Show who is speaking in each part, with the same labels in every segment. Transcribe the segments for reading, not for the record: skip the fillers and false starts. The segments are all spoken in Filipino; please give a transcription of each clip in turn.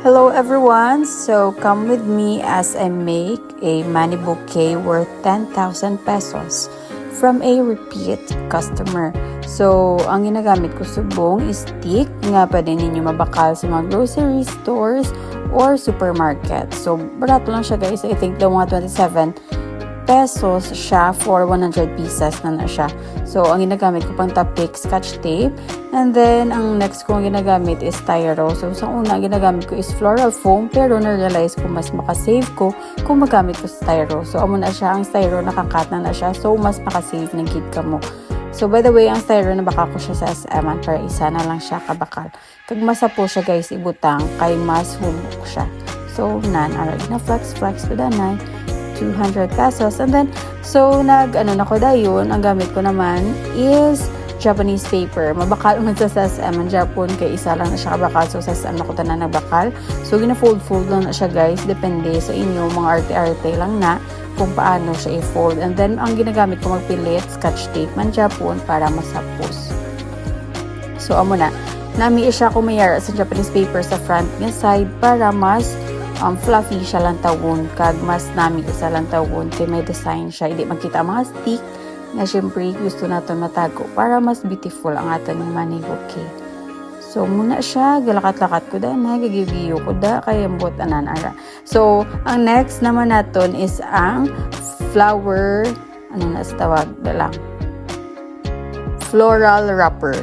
Speaker 1: Hello everyone! So come with me as I make a money bouquet worth 10,000 pesos from a repeat customer. So ang ginagamit ko subong is stick nga pwede ninyo mabakal sa mga grocery stores or supermarket. So barato lang siya guys. I think the mga 27 pesos siya for 100 pieces na siya. So, ang ginagamit ko pang tapik, scotch tape. And then, ang next kong ginagamit is styro. So, sa una, ginagamit ko is floral foam. Pero, na-realize ko mas makasave ko kung magamit ko styro. So, amo na siya. Ang styro, nakakat na siya. So, mas makasave ng kit ka mo. So, by the way, ang styro, nabaka ko siya sa SM para isa na lang siya kabakal. Kag masa po siya, guys, ibutang kay mas humok siya. So, aray na flex ko danay. 200 pesos. And then, so, na ko dayon, ang gamit ko naman is Japanese paper. Mabakal man sa SM, ang Japon, kay isa lang na siya kabakal. So, sa SM ako tanan nagbakal. So, gina-fold lang na siya, guys. Depende sa inyo, mga arte-arte lang na kung paano siya i-fold. And then, ang ginagamit ko magpilit, scotch tape man Japon para masapos. So, amo na. Nami siya kumayara sa Japanese paper sa front niya side para mas fluffy siya lang tawon, kag mas nami isa lang tawon kay may design siya, hindi makita ang mga stick na syempre gusto natin matago para mas beautiful ang aton yung money bouquet. So muna siya galakat-lakat ko da na gagibiyo ko da kay ambot anan ara. So ang next naman naton is ang flower tawag lang floral wrapper.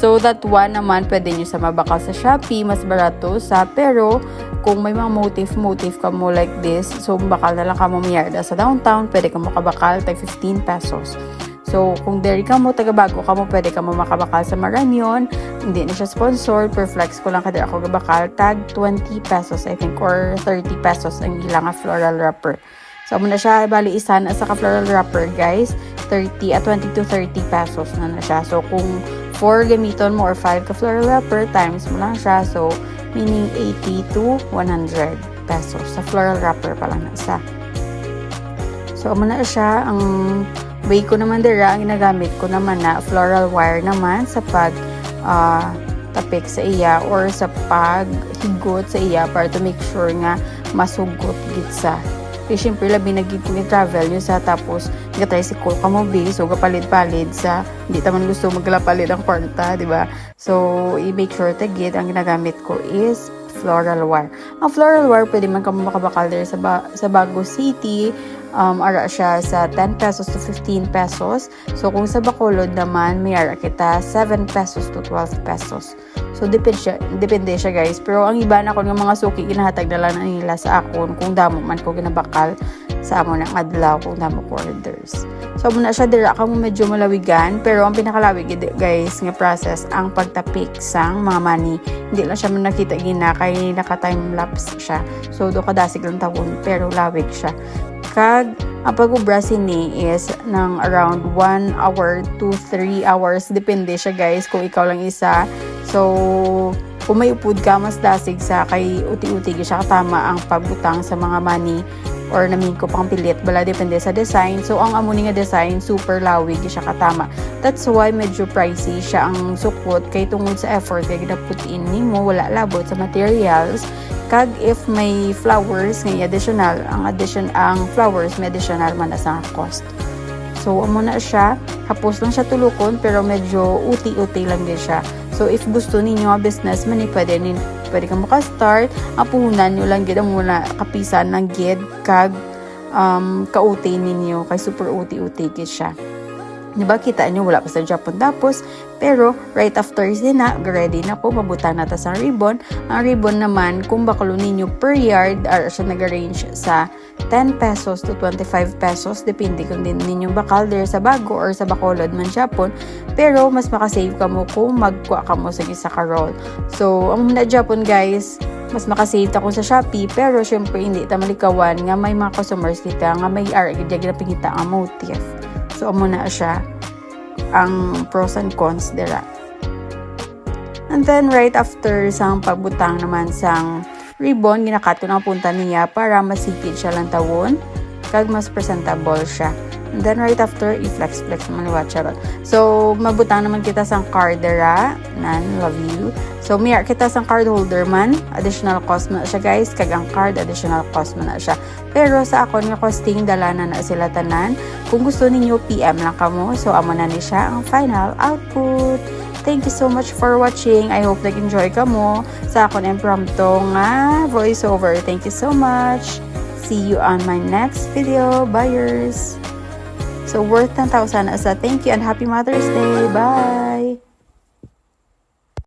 Speaker 1: So that one naman pwede nyo sa mabakal sa Shopee, mas barato sa, pero kung may mga motif ka mo like this, so bakal na lang ka mo mayarda sa downtown, pwede ka mo makabakal tag 15 pesos. So kung deri ka mo, taga-bago ka mo, pwede ka mo makabakal sa Maranyon, hindi na siya sponsored, per flex ko lang kada ako gabakal, tag 20 pesos I think, or 30 pesos ang ilang floral wrapper. So, muna siya, bali isa na sa ka-floral wrapper, guys. 20 to 30 pesos na siya. So, kung 4 gamiton mo or 5 ka-floral wrapper, times mo lang siya. So, meaning 80 to 100 pesos. Sa floral wrapper pa lang nasa. So, muna siya. Ang way ko naman dira, ang ginagamit ko naman na floral wire naman sa pag tapik sa iya or sa paghigot sa iya para to make sure nga masugot gitsa. Kasi syempre labi nag-travel nyo sa tapos nag-tricycle ka mo so kapalit-palit sa hindi taman gusto maglapalit ang kwarta, di ba? So i-make sure tagit ang ginagamit ko is floral wire. Ang floral wire pwede man ka makabakal there sa Bago City. Ara siya sa 10 pesos to 15 pesos. So kung sa Bacolod naman may ara kita 7 pesos to 12 pesos. So, depende siya guys. Pero ang iba na ko ng mga suki, ginahatag na lang nila sa akon kung damo man ko ginabakal sa amo ng adlaw kung damo ko orders. So, muna siya dira ka mo medyo malawigan. Pero ang pinakalawig guys nga process, ang pagtapik sang mga money. Hindi lang siya man nakita gina, kay naka-time-lapse siya. So, do kadasig lang tawon, pero lawig siya. Kag, ang pag-ubrasin ni is ng around 1 hour to 3 hours. Depende siya guys kung ikaw lang isa. So, kung may upod ka, mas dasig sa kay uti-uti siya katama ang pagbutang sa mga money or namin ko pang pilit. Bala, depende sa design. So, ang amuni nga design, super lawig siya katama. That's why medyo pricey siya ang sukot kay tungod sa effort kay ginaputin ni mo, wala labot sa materials. Kag if may flowers ngay additional, ang flowers may additional man sa cost. So, amo na siya. Hapos lang siya tulukon pero medyo uti-uti lang din siya. So, if gusto ninyo nga business man, pwede ka maka-start. Apuhunan nyo lang gid muna kapisan ng gid kag kauti ninyo kay super uti-uti gid siya. Diba, kita nyo, wala pa sa Japon tapos, pero right after na, ready na po, mabutan na ta sa ribbon. Ang ribbon naman, kung bakalo ninyo per yard, siya nag-arrange sa 10 pesos to 25 pesos, depende kung din ninyong bakal there sa Bago or sa Bacolod man Japon, pero mas makasave ka mo kung magkuha ka mo sa isa ka roll. So, ang muna Japon guys, mas makasave ako sa Shopee, pero syempre hindi ta malikawan nga may mga customers kita nga may gid pingita ang motif. So, amo na siya ang pros and cons dira. And then, right after sang pagbutang naman sang ribbon, ginakato na punta niya para masikid siya lang tawon kag mas presentable siya. And then, right after, i-flex naman ni Watcharot. So, mabutang naman kita sang card dira. Nan, love you. So, So miyar kita sang card holder man, additional cost na siya guys, kag ang card additional cost man na siya. Pero sa ako nga costing dala na sila tanan. Kung gusto ninyo PM lang kamo, so amo na ni siya ang final output. Thank you so much for watching. I hope nag-enjoy ka mo sa akong impromptu nga voiceover. Thank you so much. See you on my next video. Buyers. So worth 10,000 as a thank you and happy Mother's Day. Bye.